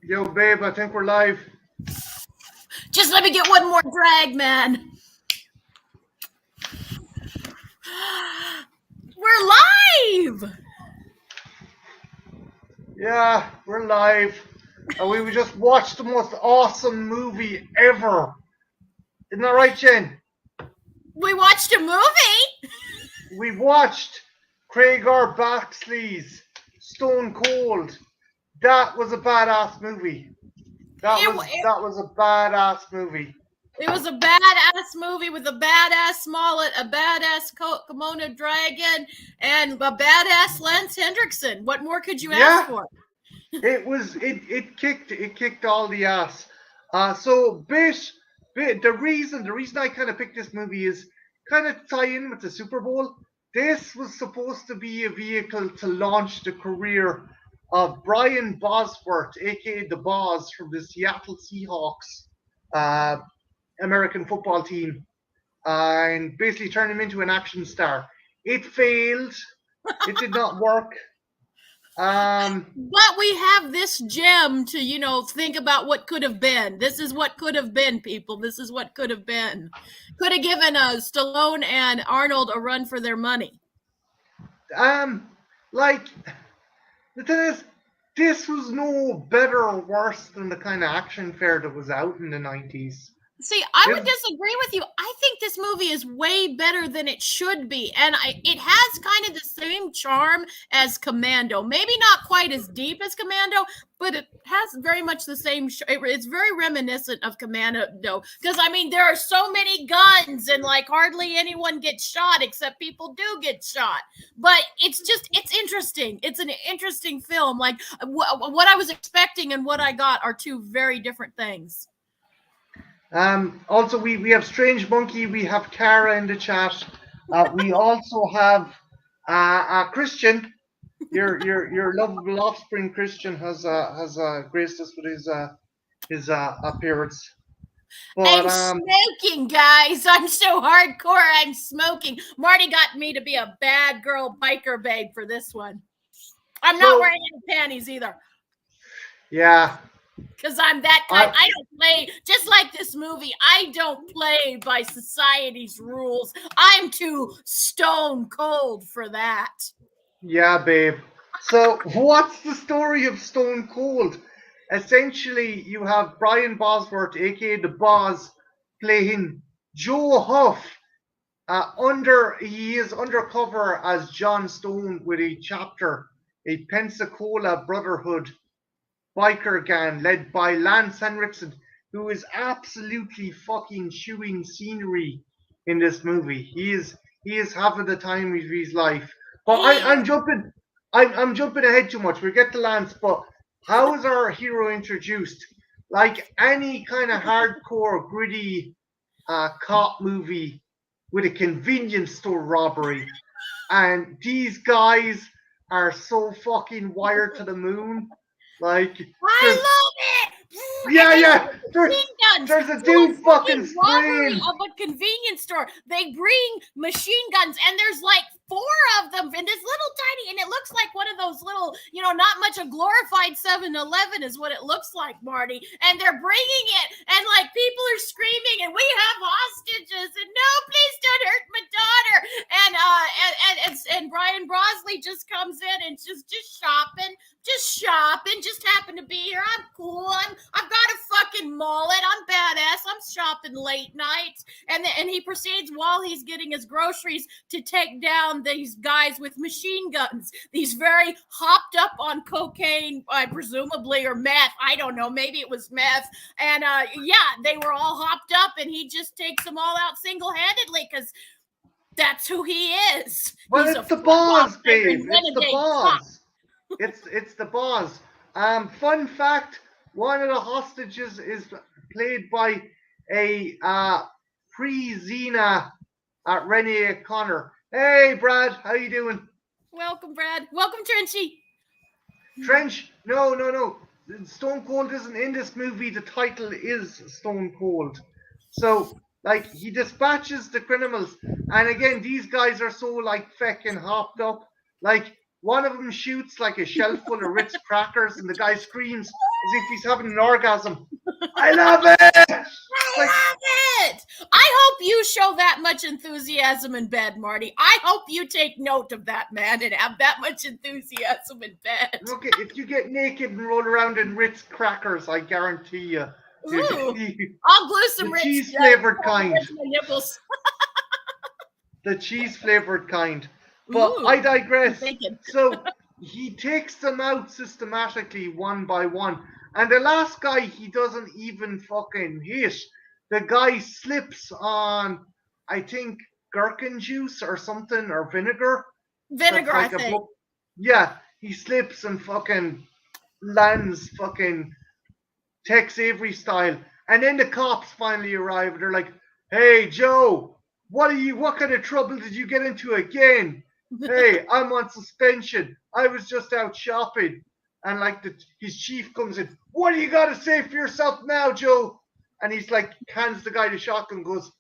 Yo, babe, I think we're live. Just let me get one more drag, man. We're live! Yeah, we're live. And we just watched the most awesome movie ever. Isn't that right, Jen? We watched a movie? We watched Craig R. Baxley's Stone Cold. That was a badass movie. That was a badass movie. It was a badass movie with a badass mullet, a badass kimono dragon, and a badass Lance Hendrickson. What more could you ask for? It kicked all the ass. The reason I kind of picked this movie is kind of tie in with the Super Bowl. This was supposed to be a vehicle to launch the career of Brian Bosworths, aka the Boz from the Seattle Seahawks, American football team, and basically turn him into an action star. It failed. It did not work. But we have this gem to, think about what could have been. This is what could have been, people. This is what could have been. Could have given Stallone and Arnold a run for their money. Like, the thing is, this was no better or worse than the kind of action fare that was out in the 90s. See, I would disagree with you. I think this movie is way better than it should be. And it has kind of the same charm as Commando. Maybe not quite as deep as Commando, but it has very much the same. It's very reminiscent of Commando. Because, there are so many guns and, hardly anyone gets shot except people do get shot. But it's interesting. It's an interesting film. What I was expecting and what I got are two very different things. Also, we have Strange Monkey, we have Cara in the chat. We also have Christian. Your lovable offspring Christian has graced us with his appearance. But, I'm smoking, guys. I'm so hardcore. I'm smoking. Marty got me to be a bad girl biker babe for this one. I'm not wearing any panties either. Yeah. Because I'm that kind. I don't play, just like this movie, I don't play by society's rules. I'm too stone cold for that. Yeah, babe. So, what's the story of Stone Cold? Essentially, you have Brian Bosworth, aka the Boz, playing Joe Huff. He is undercover as John Stone with a Pensacola Brotherhood biker gang led by Lance Henriksen, who is absolutely fucking chewing scenery in this movie. He is having the time of his life. But I'm jumping ahead too much. We'll get to Lance, but how is our hero introduced? Like any kind of hardcore, gritty cop movie with a convenience store robbery. And these guys are so fucking wired to the moon. I love it. Yeah. There's a dude fucking spraying of a convenience store. They bring machine guns, and there's 4 of them in this little tiny, and it looks like one of those little, not much a glorified 7-Eleven is what it looks like, Marty. And they're bringing it, and people are screaming, and we have hostages, and no, please don't hurt my daughter. And Brian Bosley just comes in and just shopping, just happen to be here. I'm cool. I've got a fucking mullet. I'm badass. I'm shopping late nights. And he proceeds while he's getting his groceries to take down these guys with machine guns. These very hopped up on cocaine, presumably, or meth. I don't know. Maybe it was meth. And they were all hopped up, and he just takes them all out single-handedly because that's who he is. Well, it's the Boz, babe. It's the Boz. It's the Boz. Fun fact: one of the hostages is played by a pre-Xena Renee Connor. Hey, Brad, how you doing? Welcome, Brad. Welcome, Trenchy. Trench? No. Stone Cold isn't in this movie. The title is Stone Cold. So, he dispatches the criminals, and again, these guys are so feckin' hopped up. One of them shoots like a shelf full of Ritz crackers, and the guy screams as if he's having an orgasm. I love it. I love it. I hope you show that much enthusiasm in bed, Marty. I hope you take note of that, man, and have that much enthusiasm in bed. Okay, if you get naked and roll around in Ritz crackers, I guarantee you. Ooh, I'll glue some the Ritz cheese flavored kind. My nipples. The cheese flavored kind. But Ooh, I digress. thinking. So he takes them out systematically one by one. And the last guy he doesn't even fucking hit. The guy slips on, I think, gherkin juice or something, or vinegar. Vinegar, That's like I think. Yeah, he slips and fucking lands fucking Tex Avery style. And then the cops finally arrive and they're like, "Hey Joe, what kind of trouble did you get into again? Hey, I'm on suspension. I was just out shopping." And like his chief comes in, "What do you gotta say for yourself now, Joe?" And he's like, hands the guy the shotgun, goes,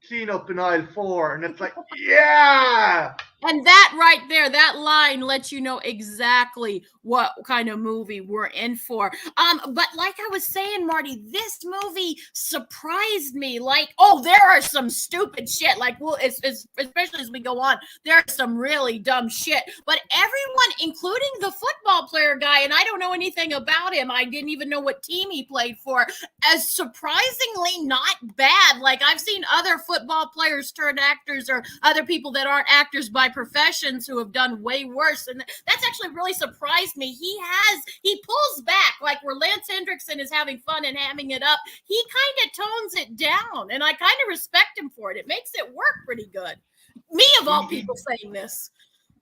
"Clean up in aisle 4." And it's like, yeah. And that right there, that line lets you know exactly what kind of movie we're in for. But like I was saying, Marty, this movie surprised me. Like, oh, there are some stupid shit. Like, well, especially as we go on, there's some really dumb shit. But everyone, including the football player guy, and I don't know anything about him. I didn't even know what team he played for. As surprisingly not bad. Like, I've seen other football players turn actors, or other people that aren't actors by professions who have done way worse, and that's actually really surprised me. He pulls back, like where Lance Hendrickson is having fun and hamming it up, he kind of tones it down, and I kind of respect him for it. It makes it work pretty good. Me of all people saying this.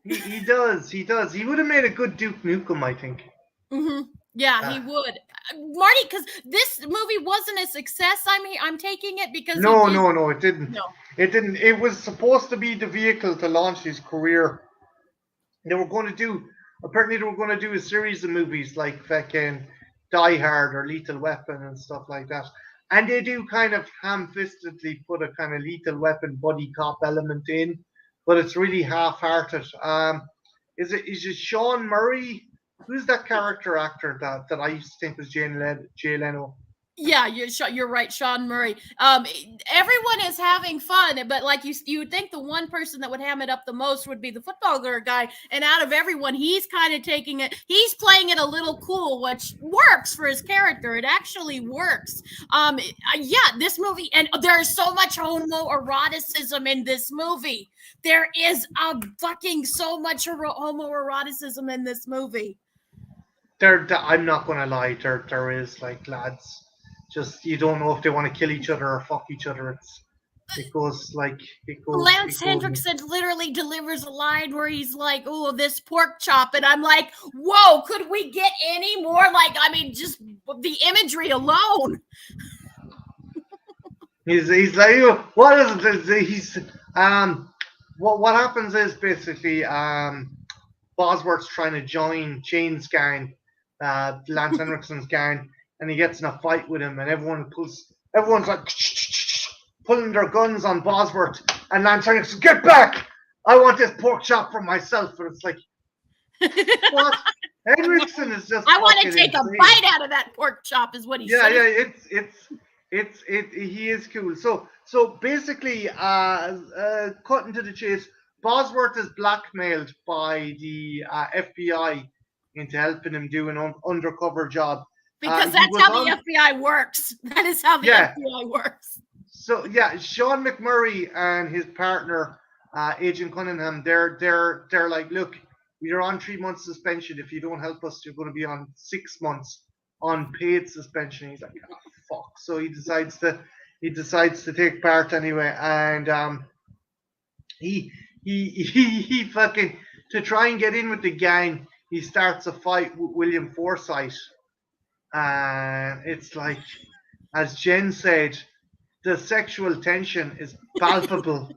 He does. He would have made a good Duke Nukem, I think. Mm-hmm. Yeah, he would, Marty, because this movie wasn't a success. I'm taking it because no, it didn't. No. It didn't. It was supposed to be the vehicle to launch his career. They were going to do a series of movies like fucking Die Hard or Lethal Weapon and stuff like that. And they do kind of ham-fistedly put a kind of Lethal Weapon buddy cop element in, but it's really half-hearted. Is it Sean Murray? Who's that character actor that I used to think was Jay Leno? Yeah, you're right, Sean Murray. Everyone is having fun, but like you would think the one person that would ham it up the most would be the footballer guy. And out of everyone, he's kind of taking it. He's playing it a little cool, which works for his character. It actually works. Yeah, this movie, and there's so much homoeroticism in this movie. There is fucking so much homoeroticism in this movie. I'm not gonna lie. There is, like, lads. Just, you don't know if they want to kill each other or fuck each other. It goes. Lance Hendrickson literally delivers a line where he's like, "Oh, this pork chop," and I'm like, "Whoa, could we get any more?" Like, I mean, just the imagery alone. He's like, what is it? He's what happens is basically Bosworth's trying to join Shane's gang, Lance Henriksen's gang, and he gets in a fight with him, and everyone's like pulling their guns on Bosworth, and Lance Henriksen, "Get back! I want this pork chop for myself." And it's like, what? Henriksen is just. I want to take insane. a bite out of that pork chop, is what he said. Yeah, he is cool. So basically, cutting to the chase, Bosworth is blackmailed by the FBI into helping him do an undercover job. Because that's how the FBI works. That is how the FBI works. So yeah, Sean McMurray and his partner, Agent Cunningham, they're like, "Look, you're on 3 months suspension. If you don't help us, you're going to be on 6 months unpaid suspension." He's like, "Oh, fuck." So he decides to take part anyway, and he fucking, to try and get in with the gang, he starts a fight with William Forsythe. And it's like, as Jen said, the sexual tension is palpable.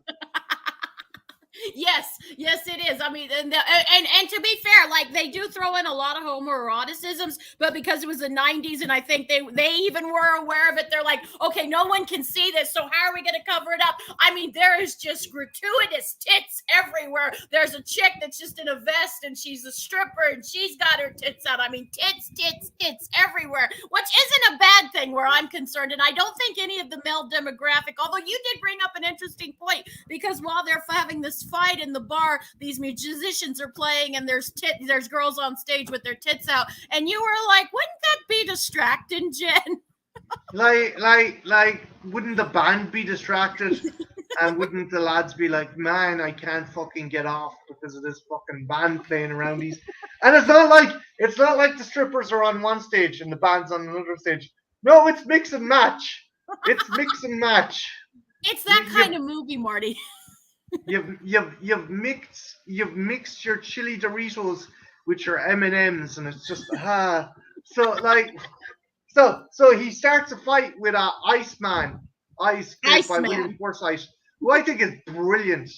Yes, yes, it is. I mean, and to be fair, like they do throw in a lot of homoeroticisms, but because it was the '90s, and I think they even were aware of it, they're like, okay, no one can see this, so how are we going to cover it up? I mean, there is just gratuitous tits everywhere. There's a chick that's just in a vest, and she's a stripper, and she's got her tits out. I mean, tits, tits, tits everywhere, which isn't a bad thing where I'm concerned. And I don't think any of the male demographic, although you did bring up an interesting point, because while they're having this fight in the bar, these musicians are playing, and there's girls on stage with their tits out, and you were like, wouldn't that be distracting, Jen? Like, wouldn't the band be distracted? And wouldn't the lads be like, man, I can't fucking get off because of this fucking band playing around these? And it's not like the strippers are on one stage and the band's on another stage. No, it's mix and match. It's mix and match. It's that kind of movie, Marty. You've mixed your chili Doritos with your M&Ms, and it's just so he starts a fight with a Iceman, played by William Forsythe, who I think is brilliant.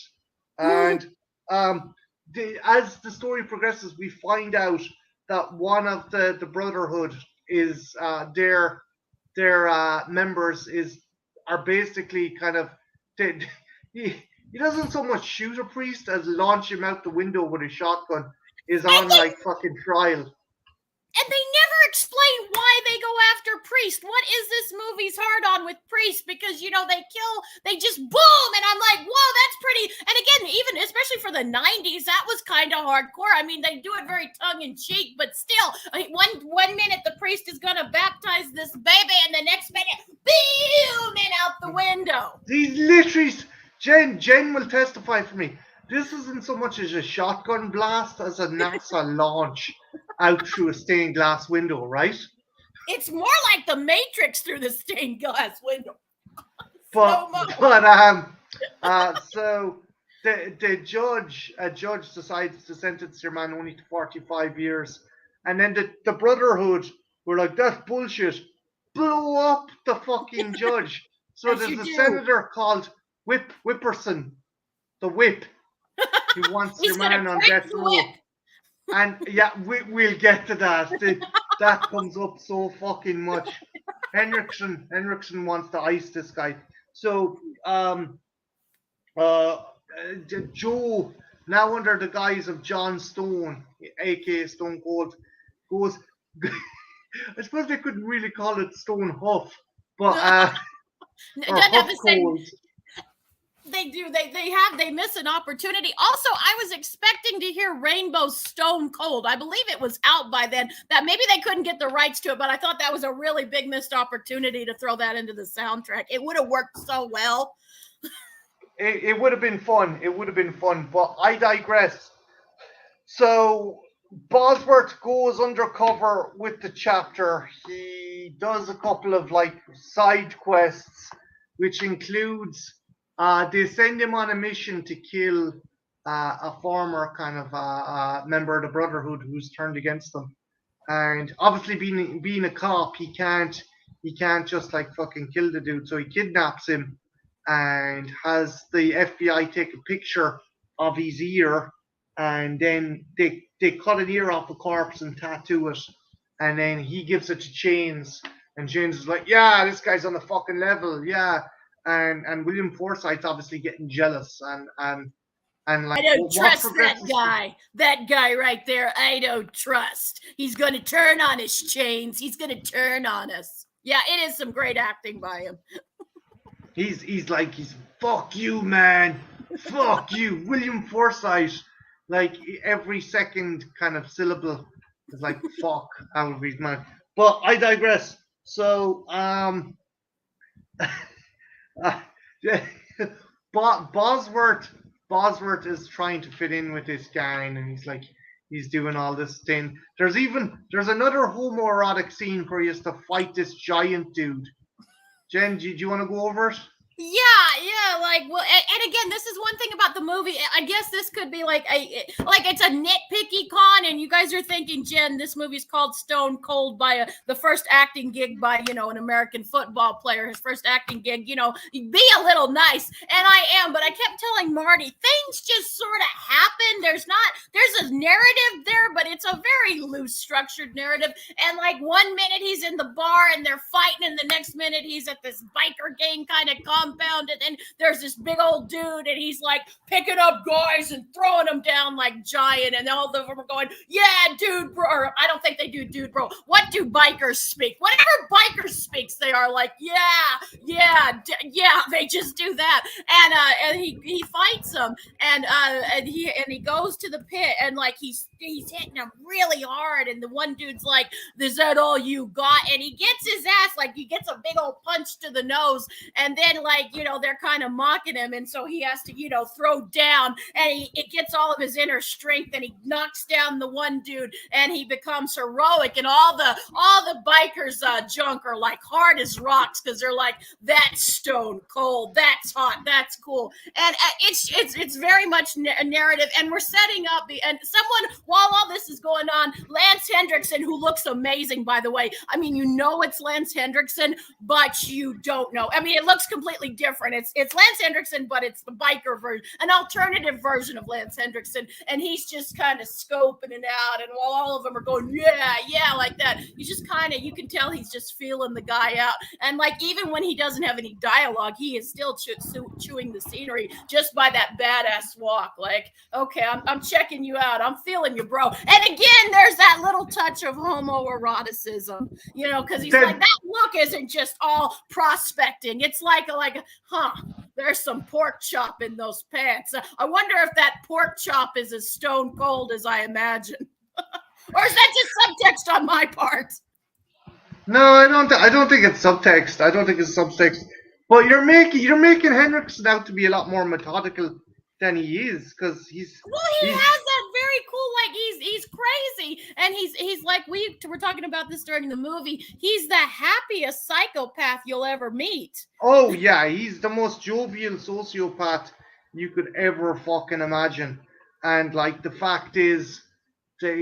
And as the story progresses, we find out that one of the Brotherhood is their members are basically kind of he doesn't so much shoot a priest as launch him out the window with a shotgun. Is on like fucking trial. And they never explain why they go after Priest. What is this movie's hard on with Priest? Because, they just boom. And I'm like, whoa, that's pretty. And again, even especially for the 90s, that was kind of hardcore. I mean, they do it very tongue in cheek, but still, one minute the priest is going to baptize this baby, and the next minute, boom, and out the window. These literally, Jen will testify for me. This isn't so much as a shotgun blast as a NASA launch out through a stained glass window, right? It's more like the Matrix through the stained glass window. So the judge decides to sentence your man only to 45 years, and then the Brotherhood were like, that's bullshit. Blow up the fucking judge. So there's a senator called Whipperson, the Whip. He wants your man on death row. And yeah, we'll get to that. That comes up so fucking much. Henriksen wants to ice this guy. So Joe, now under the guise of John Stone, aka Stone Cold, goes I suppose they couldn't really call it Stone Huff, but Huff Cold. They do. They miss an opportunity. Also, I was expecting to hear Rainbow Stone Cold. I believe it was out by then. That maybe they couldn't get the rights to it, but I thought that was a really big missed opportunity to throw that into the soundtrack. It would have worked so well. It would have been fun. But I digress. So Bosworth goes undercover with the chapter. He does a couple of side quests, which includes they send him on a mission to kill a former kind of member of the Brotherhood who's turned against them. And obviously, being a cop, he can't just fucking kill the dude. So he kidnaps him and has the FBI take a picture of his ear, and then they cut an ear off a corpse and tattoo it, and then he gives it to Chains, and Chains is like, yeah, this guy's on the fucking level, yeah. And William Forsythe's obviously getting jealous and I don't trust that guy. That guy right there, I don't trust. He's going to turn on us, Chains. He's going to turn on us. Yeah, it is some great acting by him. He's fuck you, man. Fuck you. William Forsythe. Every second kind of syllable is like fuck out of his mouth. But I digress. So Bosworth is trying to fit in with this gang, and he's doing all this thing. There's another homoerotic scene where he has to fight this giant dude. Jen, do you want to go over it? Yeah. Yeah, like well, and again, this is one thing about the movie. I guess this could be like it's a nitpicky con, and you guys are thinking, Jen, this movie's called Stone Cold by the first acting gig by an American football player, his first acting gig. Be a little nice, and I am, but I kept telling Marty things just sort of happen. There's a narrative there, but it's a very loose structured narrative. And like one minute he's in the bar and they're fighting, and the next minute he's at this biker gang kind of compound, and then there's this big old dude, and he's like picking up guys and throwing them down like giant, and all of them are going, yeah, dude, bro. Or I don't think they do, dude, bro. What do bikers speak? Whatever bikers speaks, they are like, yeah. They just do that, and he fights them, and he goes to the pit, and like he's hitting him really hard, and the one dude's like, is that all you got? And he gets his ass, like he gets a big old punch to the nose, and then like they're kind of mocking him, and so he has to throw down, and it gets all of his inner strength, and he knocks down the one dude, and he becomes heroic, and all the bikers junk are like hard as rocks, because they're like, that's stone cold, that's hot, that's cool. And it's very much a narrative, and we're setting up and someone, while all this is going on, Lance Hendrickson, who looks amazing, by the way. I mean, it's Lance Hendrickson, but you don't know. I mean, it looks completely different. It's Lance Hendrickson, but it's the biker version, an alternative version of Lance Hendrickson, and he's just kind of scoping it out, and while all of them are going, yeah, like that, he's just kind of, you can tell he's just feeling the guy out, and like even when he doesn't have any dialogue, he is still chewing the scenery just by that badass walk. Like, okay, I'm checking you out, I'm feeling you, bro. And again, there's that little touch of homoeroticism, because he's like, that look isn't just all prospecting. It's like, there's some pork chop in those pants. I wonder if that pork chop is as stone cold as I imagine. Or is that just subtext on my part? No, I don't think it's subtext. I don't think it's subtext. But you're making Henriksen out to be a lot more methodical than he is, because he has that very cool, like he's crazy, and he's like, we were talking about this during the movie, he's the happiest psychopath you'll ever meet. Oh yeah, he's the most jovial sociopath you could ever fucking imagine. And like the fact is that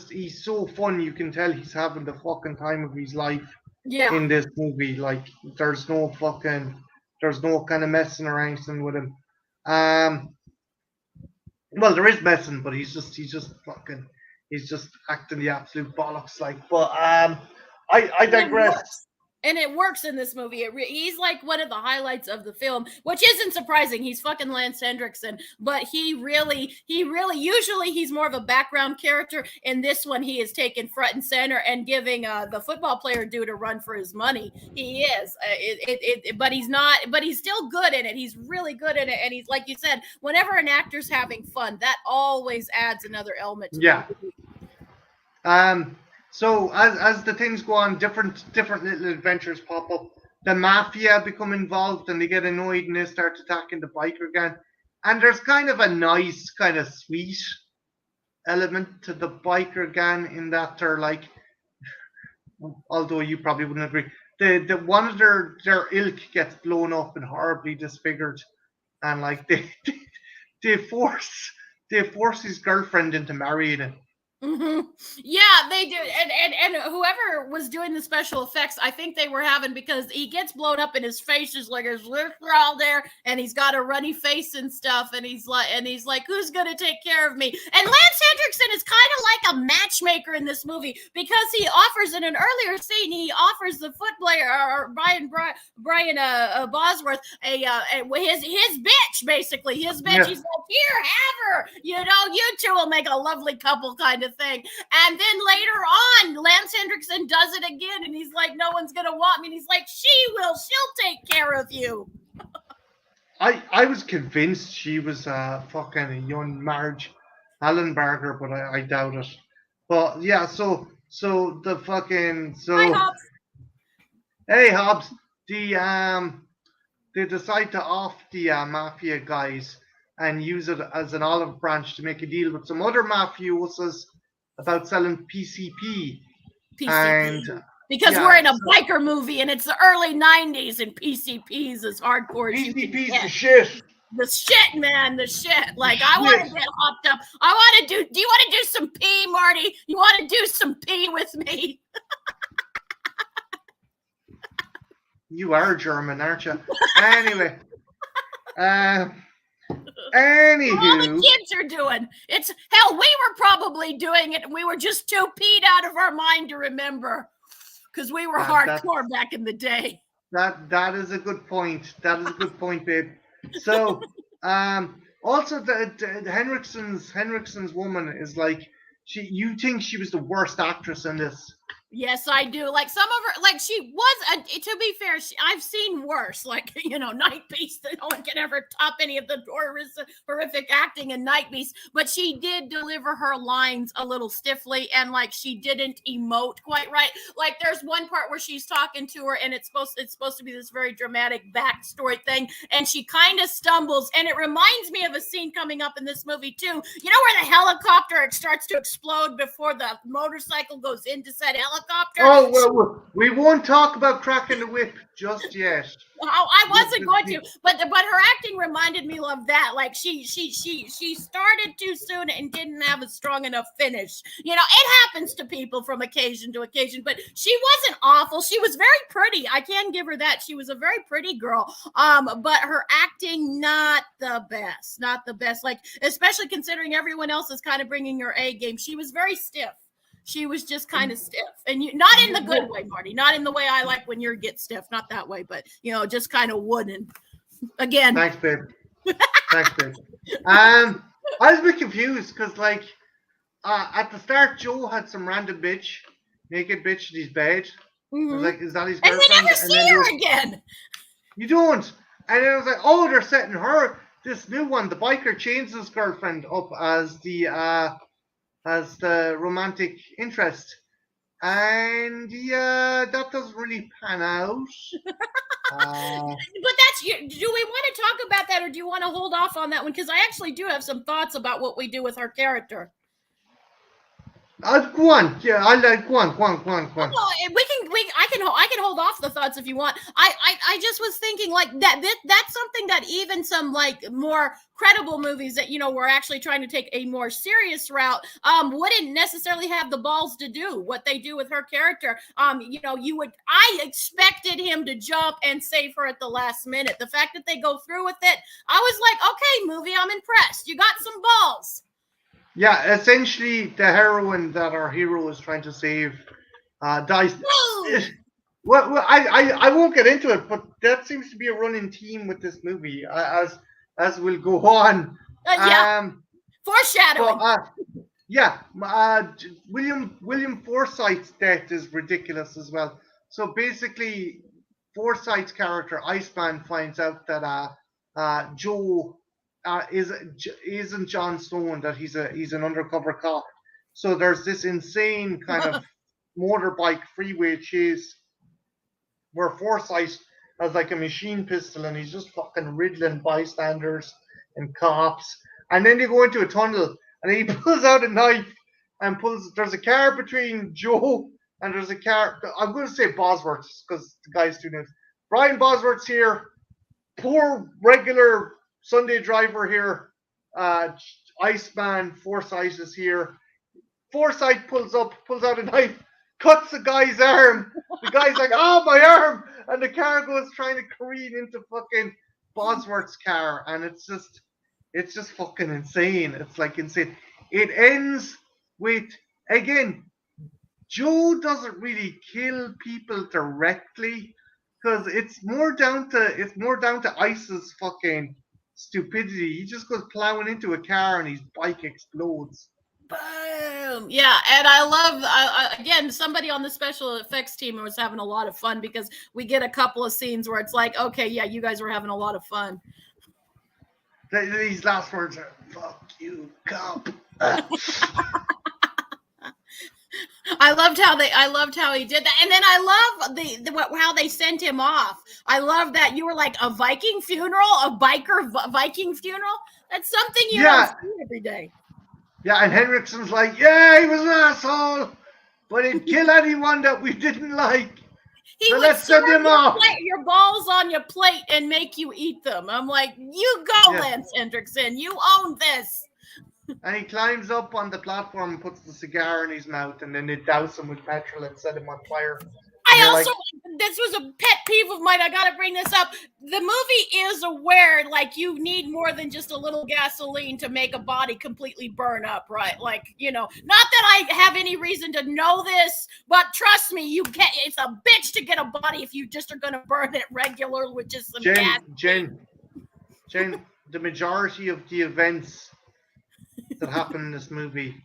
he's so fun, you can tell he's having the fucking time of his life in this movie. Like there's no kind of messing or anything with him. Well, there is messing, but he's just acting the absolute bollocks. Like, but I digress. And it works in this movie. He's like one of the highlights of the film, which isn't surprising. He's fucking Lance Hendrickson, but he really, usually he's more of a background character. In this one, he is taken front and center and giving the football player dude a run for his money. He is, but he's not, but he's still good in it. He's really good in it. And he's, like you said, whenever an actor's having fun, that always adds another element to the movie. So as the things go on, different little adventures pop up. The mafia become involved, and they get annoyed, and they start attacking the biker gang. And there's kind of a nice, kind of sweet element to the biker gang in that they're like, although you probably wouldn't agree, the one of their ilk gets blown up and horribly disfigured, and like they force his girlfriend into marrying him. Mm-hmm. Yeah, they do, and whoever was doing the special effects, I think they were having, because he gets blown up and his face is like, his lips are all there, and he's got a runny face and stuff, and he's like, who's gonna take care of me? And Lance Hendrickson is kind of like a matchmaker in this movie, because he offers, in an earlier scene, he offers the foot player, or Brian Bosworth, his bitch, basically his bitch. Yeah. He's like, here, have her. You two will make a lovely couple, kind of thing. And then later on, Lance Hendrickson does it again, and he's like, no one's gonna want me, and he's like, she will, she'll take care of you. I was convinced she was fucking a young Marge Hallenberger, but I doubt it. But yeah, so the fucking Hi, Hobbs. Hey Hobbs, they decide to off the mafia guys and use it as an olive branch to make a deal with some other mafiosos about selling PCP. And Because Yeah, we're in a so biker movie and it's the early 90s and PCP's as hardcore as you can PCP's get. the shit. The shit, man, the shit. Like, The I want to shit. get hopped up. I want to do you want to do some pee, Marty? You want to do some pee with me? You are German, aren't you? Anyway. All Anywho. the kids are doing. It's hell, we were probably doing it. We were just too peed out of our mind to remember. Because we were hardcore back in the day. That is a good point. That is a good point, babe. So, also the Henriksen's woman is like you think she was the worst actress in this. Yes, I do. Like some of her, like she was. To be fair, I've seen worse. Like Night Beast. No one can ever top any of the horrific acting in Night Beast. But she did deliver her lines a little stiffly, and like she didn't emote quite right. Like there's one part where she's talking to her, and it's supposed to be this very dramatic backstory thing, and she kind of stumbles, and it reminds me of a scene coming up in this movie too. Where the helicopter starts to explode before the motorcycle goes into said helicopter. Oh well, we won't talk about cracking the whip just yet. Oh, I wasn't going to, but her acting reminded me of that. Like she started too soon and didn't have a strong enough finish. It happens to people from occasion to occasion. But she wasn't awful. She was very pretty. I can give her that. She was a very pretty girl. But her acting not the best. Like especially considering everyone else is kind of bringing her A game. She was very stiff. She was just kind of stiff, and not in the good way, Marty. Not in the way I like when you get stiff. Not that way, but just kind of wooden. Again. Thanks, babe. Thanks, babe. I was a bit confused because, like, at the start, Joe had some random naked bitch in his bed. Mm-hmm. I was like, is that his girlfriend? And we never see her again. You don't. And then I was like, oh, they're setting her, this new one, the biker, Chains' girlfriend, up as the romantic interest, and that doesn't really pan out. But that's do we want to talk about that, or do you want to hold off on that one? Because I actually do have some thoughts about what we do with her character. Go on. Yeah, I like go on. Well, I can hold off the thoughts if you want. I just was thinking like that's something that even some like more credible movies that were actually trying to take a more serious route wouldn't necessarily have the balls to do what they do with her character. I expected him to jump and save her at the last minute. The fact that they go through with it, I was like, okay, movie, I'm impressed. You got some balls. Yeah, essentially the heroine that our hero is trying to save dies. Well, I won't get into it, but that seems to be a running theme with this movie as we'll go on. Foreshadowing. William Forsythe's death is ridiculous as well. So basically, Forsythe's character Iceman finds out that Joe isn't John Stone, that he's an undercover cop. So there's this insane kind of motorbike freeway chase where Forsythe has like a machine pistol and he's just fucking riddling bystanders and cops. And then they go into a tunnel and he pulls out a knife and there's a car between Joe and there's a car. I'm going to say Bosworths because the guy's too new. Brian Bosworths here. Poor regular Sunday driver here. Iceman Forsythe is here. Forsythe pulls out a knife, cuts the guy's arm. The guy's like, oh, my arm. And the car goes trying to careen into fucking Bosworth's car. And it's just fucking insane. It's like insane. It ends with, again, Joe doesn't really kill people directly because it's more down to Ice's fucking stupidity. He just goes plowing into a car and his bike explodes. Boom. Yeah, and I love again, somebody on the special effects team was having a lot of fun because we get a couple of scenes where it's like, okay, yeah, you guys were having a lot of fun. These last words are "fuck you, cop." I loved how he did that, and then I love how they sent him off. I love that you were like a Viking funeral, a biker Viking funeral. That's something you don't see every day. Yeah, and Henriksen's like, yeah, he was an asshole. but he'd kill anyone that we didn't like. He So would let's send serve him off. your balls on your plate and make you eat them. I'm like, you go, Yeah. Lance Hendrickson. You own this. And he climbs up on the platform and puts the cigar in his mouth, and then they douse him with petrol and set him on fire. And I you're also, like, this was a pet peeve of mine. I got to bring this up. The movie is aware, like, you need more than just a little gasoline to make a body completely burn up, right? Like, you know, not that I have any reason to know this, but trust me, you get, it's a bitch to get a body if you just are going to burn it regular with just some gas. Jen, the majority of the events that happen in this movie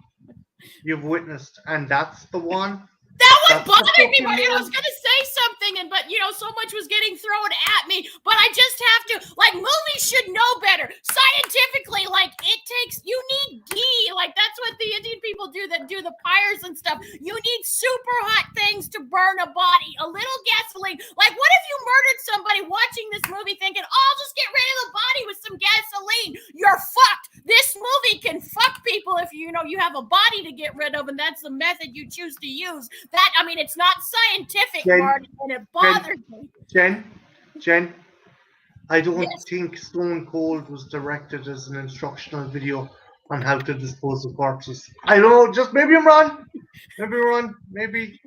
you've witnessed, and that's the one. That one bothered me. I was gonna say something, but you know, so much was getting thrown at me. But I just have to, like, movies should know better. Scientifically, like, it takes, you need ghee. Like, that's what the Indian people do that do the pyres and stuff. You need super hot things to burn a body. A little gasoline. Like, what if you murdered somebody watching this movie thinking, oh, I'll just get rid of the body with some gasoline? You're fucked. This movie can fuck people if you know you have a body to get rid of, and that's the method you choose to use. That, I mean, it's not scientific, Marty, and it bothers me. Jen, I don't think Stone Cold was directed as an instructional video on how to dispose of corpses. I don't know, just maybe I'm wrong. Maybe.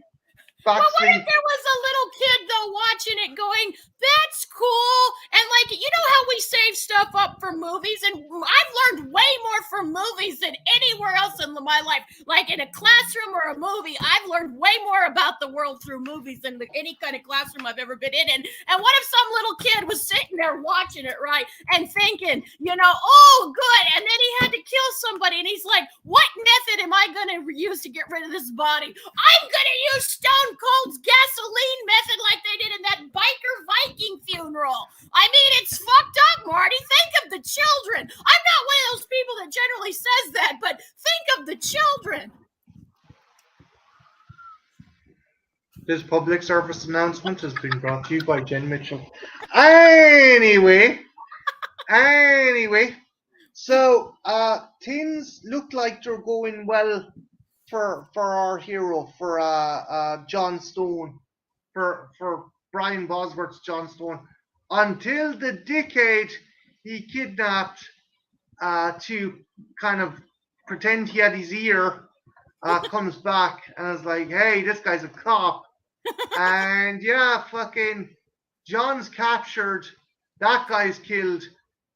But what if there was a little kid, though, watching it going, that's cool. And, like, you know how we save stuff up for movies? And I've learned way more from movies than anywhere else in my life. Like, in a classroom or a movie, I've learned way more about the world through movies than any kind of classroom I've ever been in. And what if some little kid was sitting there watching it, right, and thinking, you know, oh, good. And then he had to kill somebody. And he's like, what method am I going to use to get rid of this body? I'm going to use Stone Cold's gasoline method like they did in that biker Viking funeral. I mean, it's fucked up, Marty. Think of the children. I'm not one of those people that generally says that, but think of the children. This public service announcement has been brought to you by Jen Mitchell. Anyway, so things look like they're going well for our hero, for John Stone, for Brian Bosworth's John Stone, until the dickhead he kidnapped to kind of pretend he had his ear comes back and is like, hey, this guy's a cop. And yeah, fucking John's captured, that guy's killed,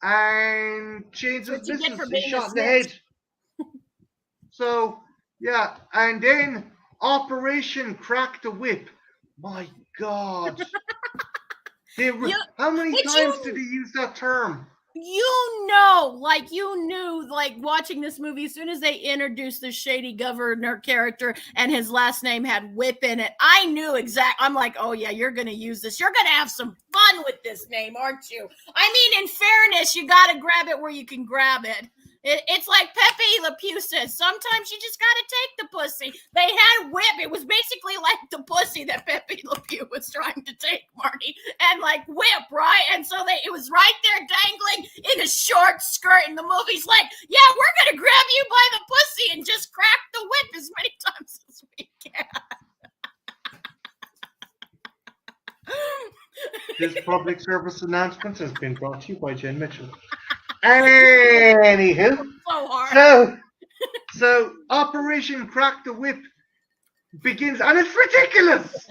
and changes business. He's shot in the head. So yeah, and then Operation Crack the Whip. My God. How many times did he use that term? You know, like, you knew, like, watching this movie, as soon as they introduced the shady governor character and his last name had whip in it, I knew exactly. I'm like, oh yeah, you're going to use this. You're going to have some fun with this name, aren't you? I mean, in fairness, you got to grab it where you can grab it. It's like Pepe Le Pew says, sometimes you just got to take the pussy. They had whip. It was basically like the pussy that Pepe Le Pew was trying to take, Marty, and like whip, right? And so it was right there dangling in a short skirt, and the movie's like, yeah, we're going to grab you by the pussy and just crack the whip as many times as we can. This public service announcement has been brought to you by Jen Mitchell. Anywho, so Operation Crack the Whip begins, and it's ridiculous.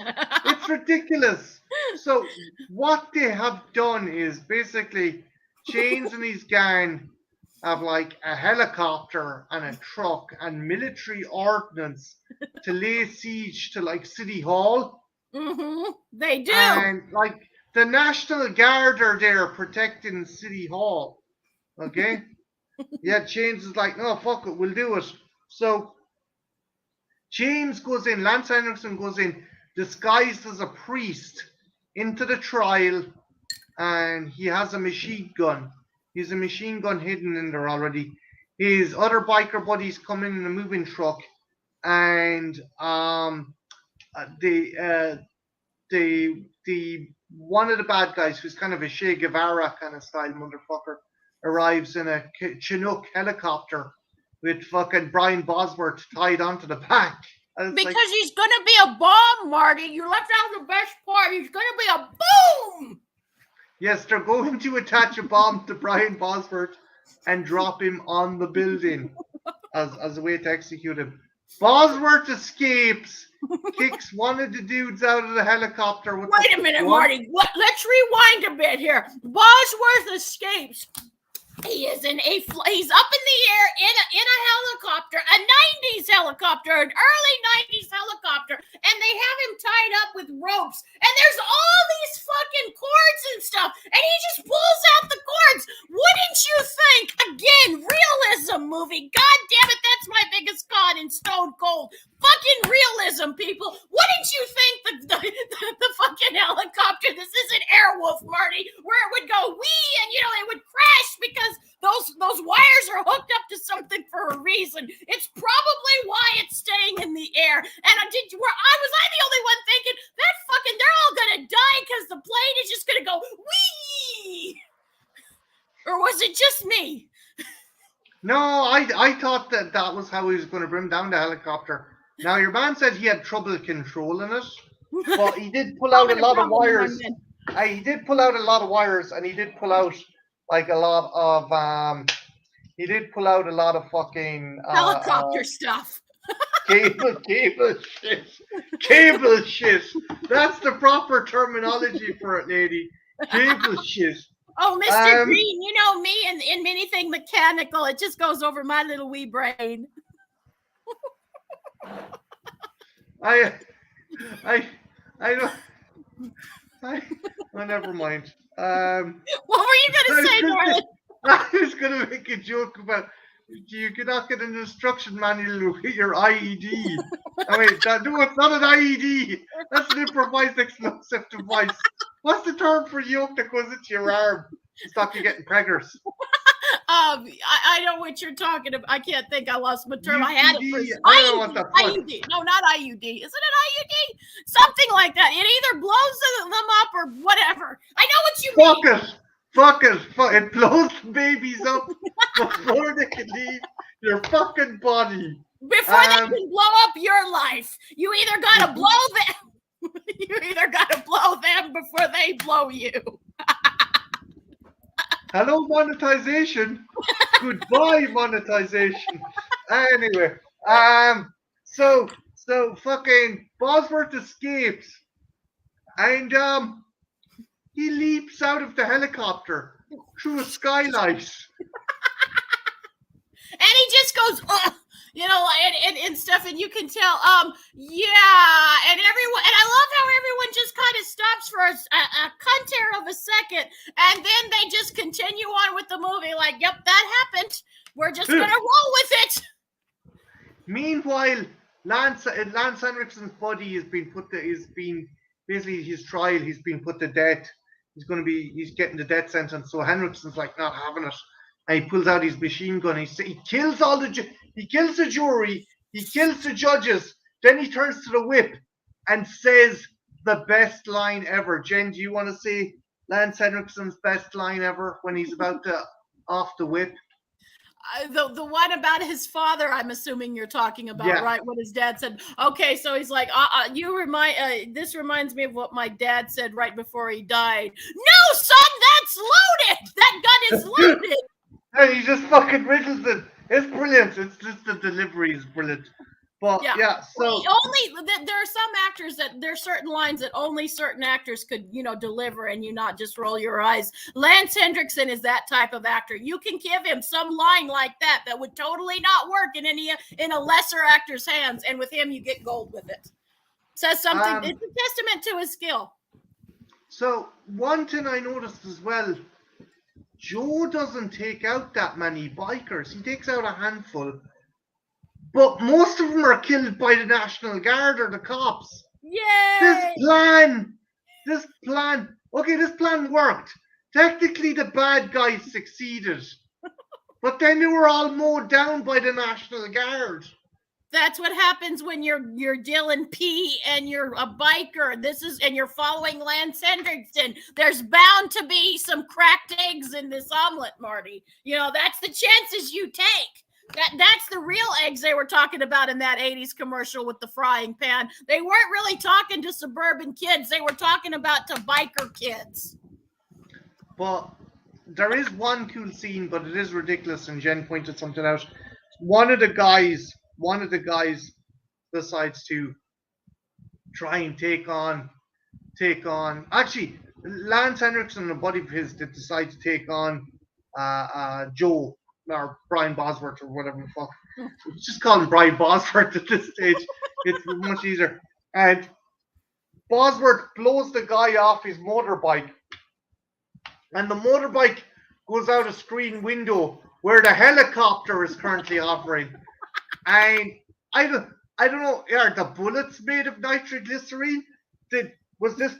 It's ridiculous. So what they have done is basically Chains and his gang have like a helicopter and a truck and military ordnance to lay siege to like City Hall. Mm-hmm. They do. And like the National Guard are there protecting City Hall. Okay? Yeah, Chains is like, no, fuck it, we'll do it. So Chains goes in, Lance Henriksen goes in, disguised as a priest, into the trial, and he has a machine gun. He's a machine gun hidden in there already. His other biker buddies come in a moving truck, and the one of the bad guys, who's kind of a Che Guevara kind of style motherfucker, arrives in a Chinook helicopter with fucking Brian Bosworth tied onto the back And it's Because like, he's gonna be a bomb, Marty. You left out the best part. He's gonna be a boom. yes, they're going to attach a bomb to Brian Bosworth and drop him on the building as a way to execute him. Bosworth escapes, kicks one of the dudes out of the helicopter. Wait a minute, Marty. Let's rewind a bit here. Bosworth escapes. He is he's up in the air in a helicopter, a 90s helicopter, an early 90s helicopter, and they have him tied up with ropes. And there's all these fucking cords and stuff, and he just pulls out the cords. Wouldn't you think? Again, realism movie. God damn it, that's my biggest con in Stone Cold. Fucking realism, people. Wouldn't you think the fucking helicopter, this isn't Airwolf, Marty, where it would go wee and, it would crash because those wires are hooked up to something for a reason. It's probably why it's staying in the air. And was I the only one thinking they're all gonna die because the plane is just gonna go wee? Or was it just me? No, I thought that was how he was going to bring down the helicopter. Now, your man said he had trouble controlling it, but he did pull out a lot of wires. He did pull out a lot of wires, and he did pull out like a lot of he did pull out a lot of fucking helicopter stuff. Cable shit. That's the proper terminology for it, lady. Cable shit. Oh, Mr. Green, you know me and in anything mechanical, it just goes over my little wee brain. I don't. Never mind. What were you gonna say, darling? I was gonna make a joke about you cannot get an instruction manual with your IED. No, it's not an IED. That's an improvised explosive device. What's the term for yoke that goes into your arm to stop you getting preggers? I know what you're talking about. I can't think. I lost my term. I had it for IUD. No, not IUD. Isn't it IUD? Something like that. It either blows them up or whatever. I know what you mean. Fuck it. It blows the babies up before they can leave your fucking body. Before they can blow up your life. You either gotta blow them. You either gotta blow them before they blow you. Hello, monetization. Goodbye, monetization. Anyway, so fucking Bosworth escapes, and he leaps out of the helicopter through a skylight, and he just goes, and stuff, and you can tell, and everyone, and I love how everyone just kind of stops for a cunt of a second, and then they just continue on with the movie, like, yep, that happened. We're just gonna roll with it. Meanwhile, Lance Henriksen's body has been basically his trial. He's been put to death. He's getting the death sentence. So Henriksen's like not having it. And he pulls out his machine gun. He kills he kills the jury. He kills the judges. Then he turns to the whip and says the best line ever. Jen, do you want to say Lance Henriksen's best line ever when he's about to off the whip? The one about his father, I'm assuming you're talking about, yeah. Right? What his dad said. Okay, so he's like, this reminds me of what my dad said right before he died. No, son, that's loaded. That gun is loaded. And he just fucking riddles it. It's brilliant. It's just the delivery is brilliant. But so there are some actors there are certain lines that only certain actors could, deliver, and you not just roll your eyes. Lance Henriksen is that type of actor. You can give him some line like that would totally not work in a lesser actor's hands, and with him you get gold with it. Says something. It's a testament to his skill. So one thing I noticed as well, Joe doesn't take out that many bikers. He takes out a handful. But most of them are killed by the National Guard or the cops. Yay! This plan worked. Technically, the bad guys succeeded. But then they were all mowed down by the National Guard. That's what happens when you're Dylan P. and you're a biker. And you're following Lance Henriksen. There's bound to be some cracked eggs in this omelet, Marty. That's the chances you take. That's the real eggs they were talking about in that 80s commercial with the frying pan. They weren't really talking to suburban kids. They were talking about to biker kids. But there is one cool scene, but it is ridiculous, and Jen pointed something out. One of the guys decides to try and take on actually Lance Henriksen and a buddy of his that decide to take on Joe or Brian Bosworth or whatever the fuck. It's just call him Brian Bosworth at this stage. It's much easier. And Bosworth blows the guy off his motorbike, and the motorbike goes out a screen window where the helicopter is currently hovering. And I don't know, are the bullets made of nitroglycerine? Was this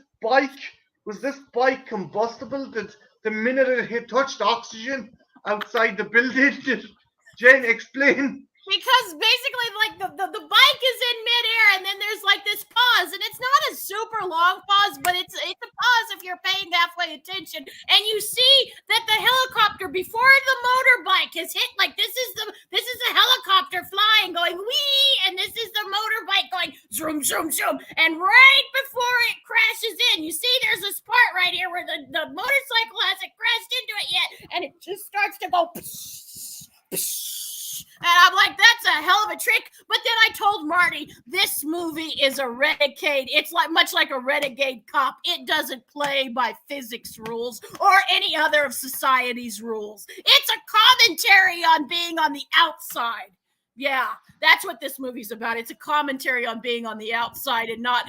bike combustible? Did the minute it touched oxygen outside the building? Did Jen explain? Because basically, like, the bike is in midair, and then there's like this pause, and it's not a super long pause, but it's a pause if you're paying halfway attention, and you see that the helicopter before the motorbike has hit, like, this is a helicopter flying, going wee, and this is the motorbike going zoom, zoom, zoom, and right before it crashes in, you see there's this part right here where the motorcycle hasn't crashed into it yet, and it just starts to go psh, psh. And I'm like, that's a hell of a trick. But then I told Marty, this movie is a renegade. It's like much like a renegade cop. It doesn't play by physics rules or any other of society's rules. It's a commentary on being on the outside. Yeah, that's what this movie's about. It's a commentary on being on the outside and not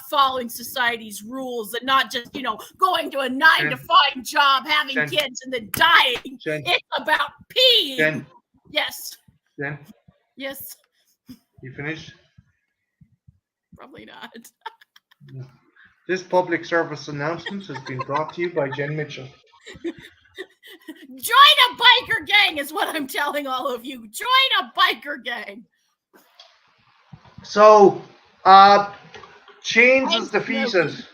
following society's rules, and not just, going to a 9-to-5 job, having kids, and then dying. It's about peeing. Yes. Jen? Yes. You finished? Probably not. This public service announcement has been brought to you by Jen Mitchell. Join a biker gang is what I'm telling all of you. Join a biker gang. So, Chains is defeated.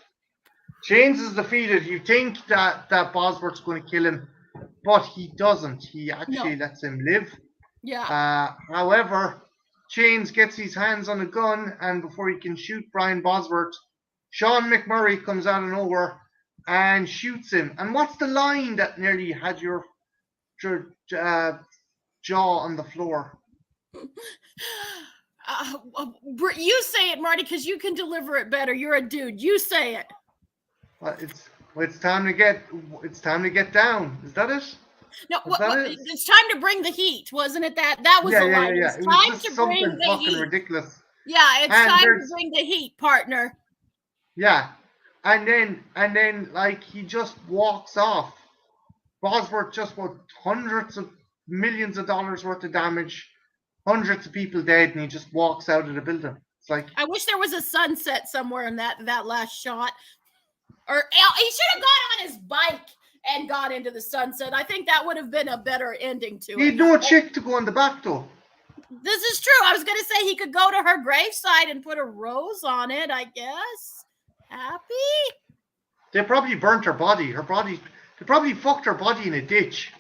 Chains is defeated. You think that Bosworth's going to kill him, but he doesn't. He actually lets him live. Yeah. However, Chains gets his hands on a gun, and before he can shoot Brian Bosworth, Sean McMurray comes out of nowhere and shoots him. And what's the line that nearly had your jaw on the floor? You say it, Marty, because you can deliver it better. You're a dude. You say it. It's time to get down. Is that it? No, it's time to bring the heat, wasn't it? That was the line. Yeah. It's time to bring the heat. Ridiculous. Yeah, it's time to bring the heat, partner. Yeah, and then like he just walks off. Bosworth just got hundreds of millions of dollars worth of damage, hundreds of people dead, and he just walks out of the building. It's like, I wish there was a sunset somewhere in that last shot, or he should have got on his bike and got into the sunset. I think that would have been a better ending to it. He had no chick to go on the back though. This is true. I was going to say he could go to her graveside and put a rose on it, I guess. Happy? They probably burnt her body. They probably fucked her body in a ditch.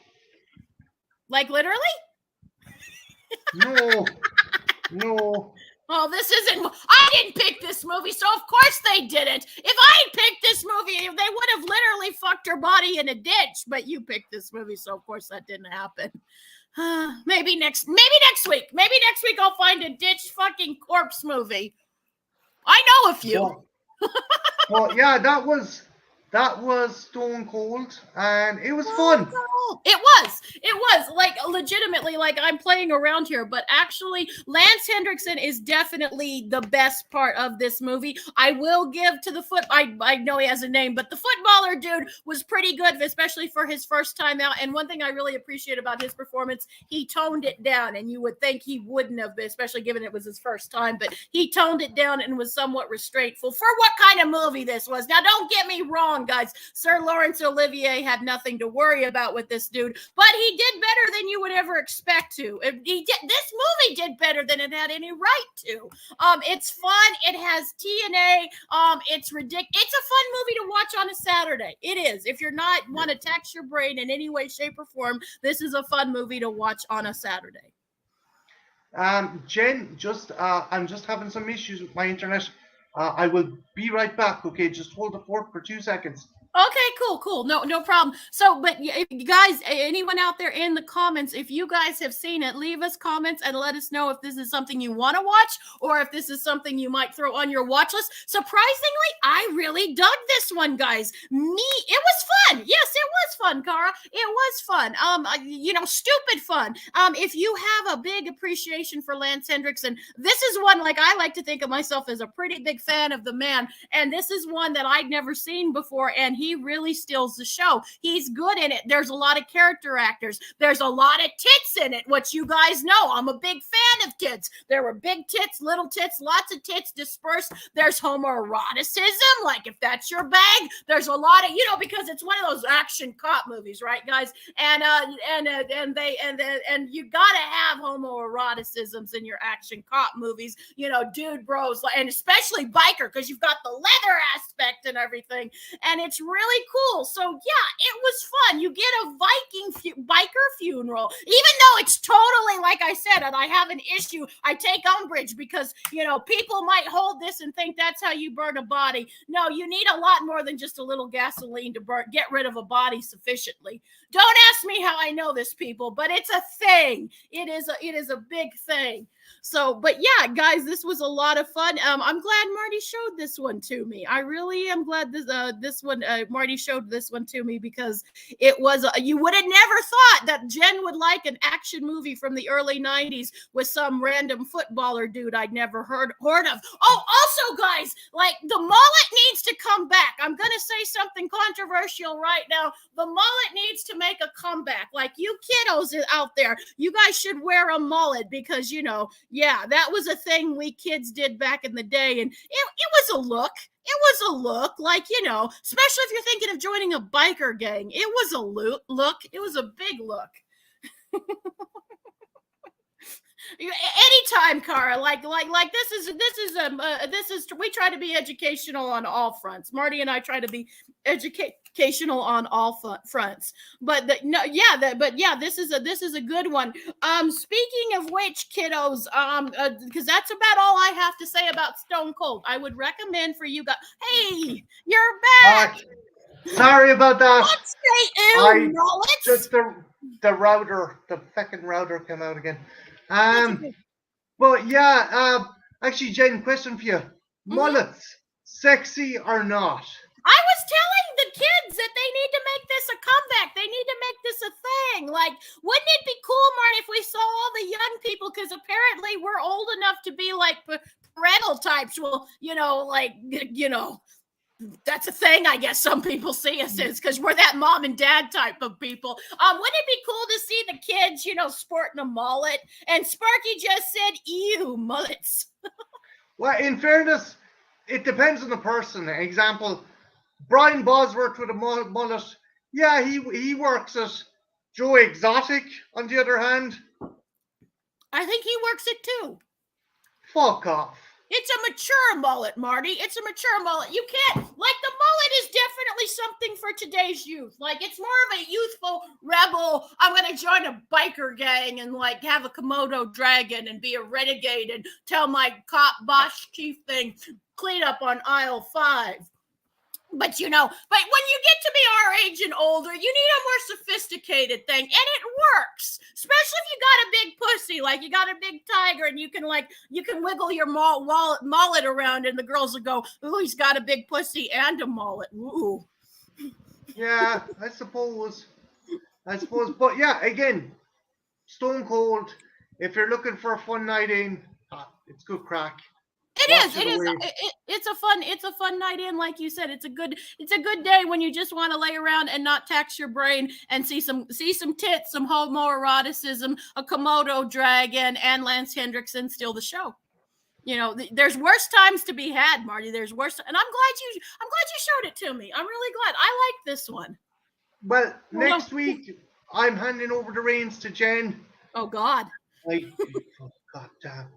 Like literally? No. Oh, this isn't. I didn't pick this movie, so of course they didn't. If I had picked this movie, they would have literally fucked her body in a ditch. But you picked this movie, so of course that didn't happen. Maybe next week. Maybe next week I'll find a ditch fucking corpse movie. I know a few. Well, yeah, that was Stone Cold, and it was fun. It was like legitimately, like I'm playing around here, but actually Lance Henriksen is definitely the best part of this movie. I will give to the I know he has a name, but the footballer dude was pretty good, especially for his first time out. And one thing I really appreciate about his performance, he toned it down, and you would think he wouldn't have, especially given it was his first time, but he toned it down and was somewhat restraintful for what kind of movie this was. Now, don't get me wrong, guys. Sir Laurence Olivier had nothing to worry about with this dude, but he did better than you would ever expect to. This movie did better than it had any right to. It's fun. It has TNA. It's ridiculous. It's a fun movie to watch on a Saturday. It is. If you're not want to tax your brain in any way, shape, or form, this is a fun movie to watch on a Saturday. Jen, I'm just having some issues with my internet. I will be right back. Okay, just hold the fort for 2 seconds. Okay, cool. No problem. So, but guys, anyone out there in the comments, if you guys have seen it, leave us comments and let us know if this is something you want to watch or if this is something you might throw on your watch list. Surprisingly, I really dug this one, guys. It was fun. Yes, it was fun, Cara. It was fun. Stupid fun. If you have a big appreciation for Lance Hendrickson, this is one, like, I like to think of myself as a pretty big fan of the man, and this is one that I'd never seen before, and he really steals the show. He's good in it. There's a lot of character actors. There's a lot of tits in it, which you guys know. I'm a big fan of tits. There were big tits, little tits, lots of tits dispersed. There's homoeroticism, like if that's your bag. There's a lot of, because it's one of those action cop movies, right, guys? And you gotta have homoeroticisms in your action cop movies, dude bros, and especially biker, because you've got the leather aspect and everything, and it's really cool. So yeah, it was fun. You get a biker funeral, even though it's totally, like I said, and I have an issue. I take umbrage because people might hold this and think that's how you burn a body. No, you need a lot more than just a little gasoline to get rid of a body sufficiently. Don't ask me how I know this, people, but it's a thing. It is a big thing. So, but yeah, guys, this was a lot of fun. I'm glad Marty showed this one to me. I really am glad Marty showed this one to me, because it was, you would have never thought that Jen would like an action movie from the early 90s with some random footballer dude I'd never heard of. Oh, also, guys, like, the mullet needs to come back. I'm going to say something controversial right now. The mullet needs to make a comeback. Like, you kiddos out there, you guys should wear a mullet, because, yeah, that was a thing we kids did back in the day, and it was a look. It was a look, like, especially if you're thinking of joining a biker gang. It was a look. It was a big look. Anytime, Cara, like this is we try to be educational on all fronts. Marty and I try to be educational on all fronts. But this is a good one. Speaking of which, kiddos, because that's about all I have to say about Stone Cold. I would recommend for you guys. Hey, you're back. Sorry about that. Let's say mullets. Just the fucking router came out again. But yeah, actually, Jen, question for you. Mullets, sexy or not? I was telling the kids that they need to make this a comeback. They need to make this a thing. Like, wouldn't it be cool, Marty, if we saw all the young people, because apparently we're old enough to be like parental types. Well, that's a thing, I guess some people see us as, because we're that mom and dad type of people. Wouldn't it be cool to see the kids, sporting a mullet? And Sparky just said, ew, mullets. Well, in fairness, it depends on the person. Example, Brian Bosworths with a mullet. Yeah, he works it. Joe Exotic, on the other hand, I think he works it too. Fuck off. It's a mature mullet, Marty. It's a mature mullet. You can't, like, the mullet is definitely something for today's youth. Like, it's more of a youthful rebel. I'm going to join a biker gang and, like, have a Komodo dragon and be a renegade and tell my cop boss chief thing, clean up on aisle 5. But when you get to be our age and older, you need a more sophisticated thing, and it works. Especially if you got a big pussy, like you got a big tiger, and you can wiggle your mullet around, and the girls will go, "Ooh, he's got a big pussy and a mullet." Ooh. Yeah, I suppose. But yeah, again, Stone Cold. If you're looking for a fun night in, it's good crack. It is. It's a fun night in, like you said. It's a good day when you just want to lay around and not tax your brain and see some tits, some homoeroticism, a Komodo dragon, and Lance Hendrickson steal the show. There's worse times to be had, Marty. There's worse, and I'm glad you showed it to me. I'm really glad. I like this one. Well, next week I'm handing over the reins to Jen. Oh God. God damn.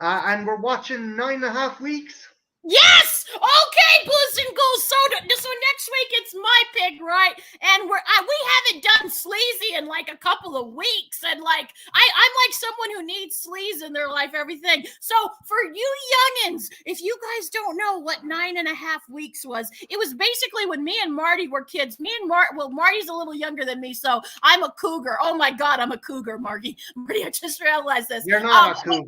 And we're watching 9.5 Weeks. Yes. Okay, Blues and Ghouls. So next week it's my pick, right? And we haven't done sleazy in like a couple of weeks, and like I'm like someone who needs sleaze in their life, everything. So for you youngins, if you guys don't know what 9.5 weeks was, it was basically when me and Marty were kids. Marty's a little younger than me, so I'm a cougar. Oh my God, I'm a cougar, Marty. Marty, I just realized this. You're not a cougar.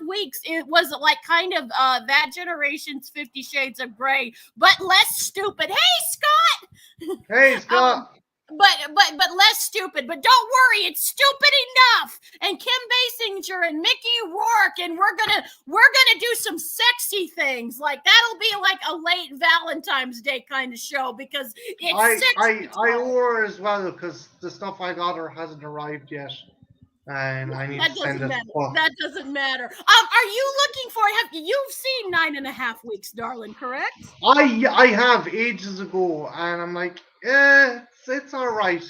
9.5 weeks. It was like kind of that generation's 50 Shades of Grey, but less stupid. Hey, Scott. Hey, Scott. But less stupid. But don't worry, it's stupid enough. And Kim Basinger and Mickey Rourke, and we're gonna do some sexy things. Like that'll be like a late Valentine's Day kind of show because it's sexy. I owe her as well because the stuff I got her hasn't arrived yet. And I need to send it. That doesn't matter. Are you looking for? You've seen 9.5 weeks, darling? Correct? I have ages ago, and I'm like, it's all right.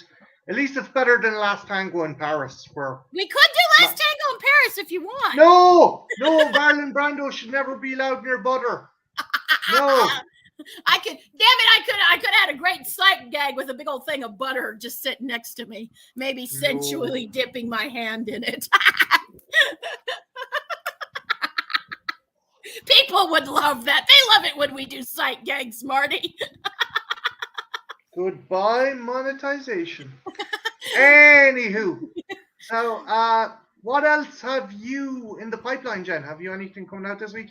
At least it's better than Last Tango in Paris. Where we could do Last Tango in Paris if you want. No, Marlon Brando should never be allowed near butter. No. I could add a great sight gag with a big old thing of butter just sitting next to me, maybe sensually dipping my hand in it. People would love that. They love it when we do sight gags, Marty. Goodbye monetization. Anywho, so what else have you in the pipeline, Jen? Have you anything coming out this week?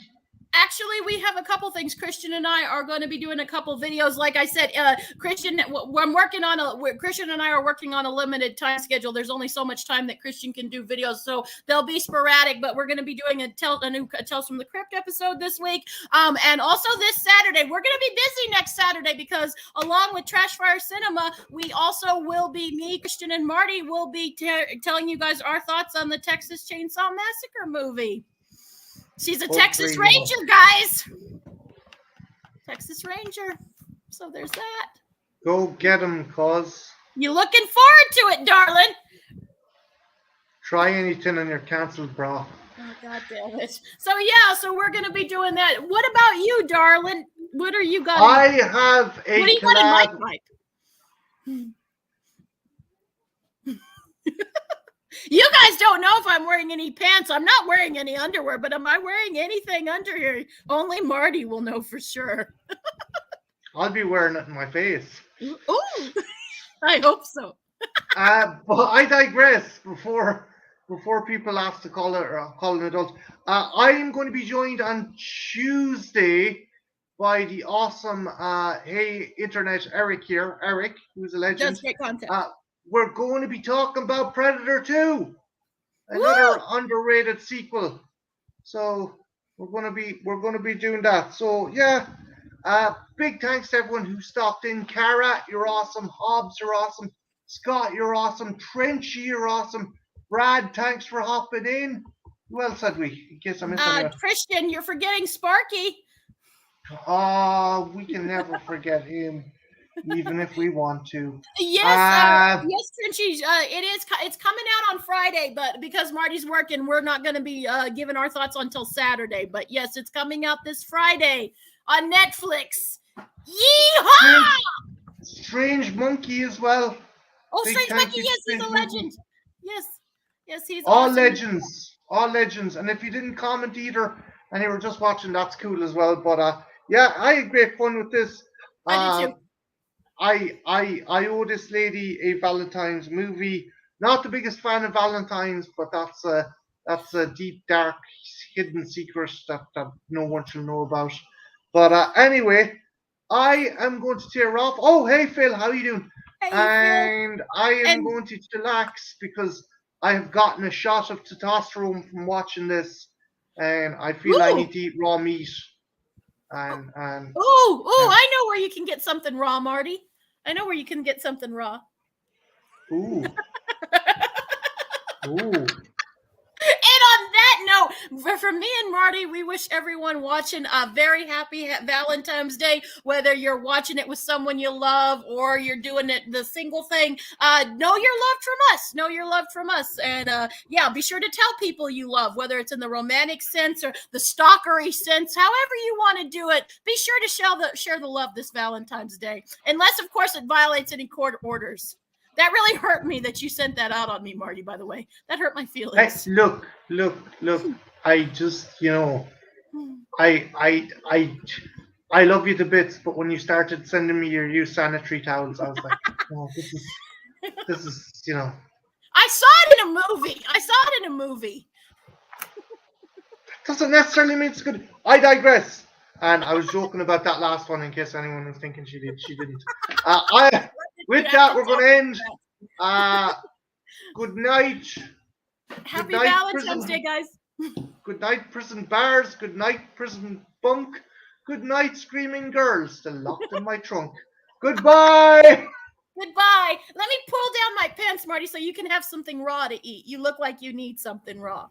Actually, we have a couple things. Christian and I are going to be doing a couple videos. Like I said, Christian and I are working on a limited time schedule. There's only so much time that Christian can do videos, so they'll be sporadic. But we're going to be doing a new Tales from the Crypt episode this week, and also this Saturday. We're going to be busy next Saturday because along with Trashfire Cinema, we also will be Christian, and Marty will be telling you guys our thoughts on the Texas Chainsaw Massacre movie. She's a Texas Ranger, guys. Texas Ranger. So there's that. Go get him, cuz. You looking forward to it, darling? Try anything and you're canceled, bro. Oh, God damn it. So we're going to be doing that. What about you, darling? What are you got? I have a What do you got in my pipe? You guys don't know if I'm wearing any pants. I'm not wearing any underwear, but am I wearing anything under here? Only Marty will know for sure. I'll be wearing it in my face. Ooh, I hope so. But I digress before people ask to call an adult. I am going to be joined on Tuesday by the awesome Hey Internet Eric here. Eric, who's a legend. Does get content. We're going to be talking about Predator 2, another underrated sequel. So we're going to be doing that. So yeah, big thanks to everyone who stopped in. Cara, you're awesome. Hobbs, you're awesome. Scott, you're awesome. Trenchy, you're awesome. Brad, thanks for hopping in. Who else had we? In case I missed anyone. Christian, you're forgetting Sparky. Oh, we can never forget him. Even if we want to. Yes, Trenchy. It's coming out on Friday, but because Marty's working, we're not going to be giving our thoughts until Saturday. But yes, it's coming out this Friday on Netflix. Yeehaw! Strange Monkey as well. Oh, Strange Monkey, yes, he's a legend. Yes, he's all awesome. legends. And if you didn't comment either, and you were just watching, that's cool as well. But yeah, I had great fun with this. I did too. I owe this lady a Valentine's movie. Not the biggest fan of Valentine's, but that's a deep, dark, hidden secret that no one shall know about. But anyway, I am going to tear off. Oh, hey Phil, how are you doing? Hey, and Phil. I am going to chillax because I have gotten a shot of testosterone from watching this, and I feel I need to eat raw meat. And I know where you can get something raw, Marty. I know where you can get something raw. Ooh. on that note, from me and Marty, we wish everyone watching a very happy Valentine's Day, whether you're watching it with someone you love or you're doing it the single thing. Know you're loved from us. Know you're loved from us. And yeah, be sure to tell people you love, whether it's in the romantic sense or the stalkery sense, however you want to do it. Be sure to share the love this Valentine's Day. Unless, of course, it violates any court orders. That really hurt me that you sent that out on me, Marty, by the way. That hurt my feelings. Hey, look. I just, I love you to bits, but when you started sending me your used sanitary towels, I was like, oh, this is, I saw it in a movie. Doesn't necessarily mean it's good. I digress. And I was joking about that last one in case anyone was thinking she did. She didn't. With that, we're going to end. Good night. Happy Valentine's Day, guys. Good night, prison bars. Good night, prison bunk. Good night, screaming girls. Still locked in my trunk. Goodbye. Goodbye. Let me pull down my pants, Marty, so you can have something raw to eat. You look like you need something raw.